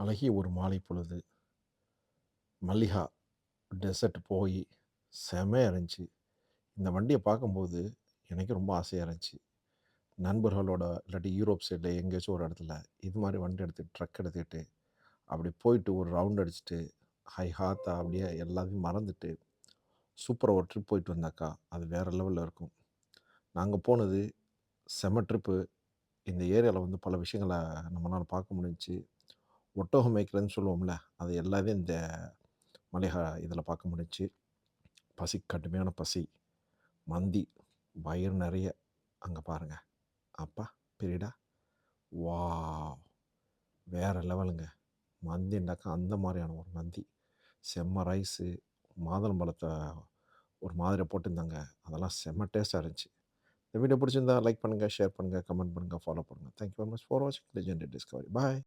அழகிய ஒரு மாலை பொழுது, மல்லிகா டெசர்ட் போயி செமையா இருந்துச்சு. இந்த வண்டிய பார்க்கும்போது எனக்கே ரொம்ப ஆசையா இருந்துச்சு. நண்பர்களோட இல்லாட்டி யூரோப் சைட்ல எங்கேயாச்சும் ஒரு இடத்துல இது மாரி வண்டி எடுத்துட்டு, ட்ரக் எடுத்துக்கிட்டு, அப்படி போயிட்டு ஒரு ரவுண்ட் அடிச்சுட்டு, ஹை ஹாத்தா அப்படியே எல்லாத்தையும் மறந்துட்டு, சூப்பரா ஒரு ட்ரிப் போயிட்டு வந்தாக்கா, அது வேற லெவல்ல இருக்கும். நாங்க போனது செம்ம ட்ரிப்பு. இந்த ஏரியால வந்து பல விஷயங்கள நம்மனால பார்க்க முடிஞ்சுச்சு. ஒட்டகம் மேய்க்கிறதுன்னு சொல்லுவோம்ல, அது எல்லாமே இந்த மலைஹா இதில பார்க்க முடிஞ்சுச்சு. பசி கடுமையான பசி. மந்தி வயிறு நெறைய. அங்க பாருங்க. அப்பா! பீரியடா. வாவ்! வேற லெவலுங்க. மந்தின்னாக்கா அந்த மாரியான ஒரு மந்தி. செம்ம ரைஸு, மாதுளம்பழத்த ஒரு மாதிரியா போட்டிருந்தாங்க. அதெல்லாம் செம்ம டேஸ்ட்டா இருந்துச்சு. இந்த வீடியோ பிடிச்சிருந்தா லைக் பண்ணுங்க, ஷேர் பண்ணுங்க, கமெண்ட் பண்ணுங்க, ஃபாலோ பண்ணுங்க. Thank you very much for வாட்சிங் லெஜெண்டரி டிஸ்கவரி. பாய்.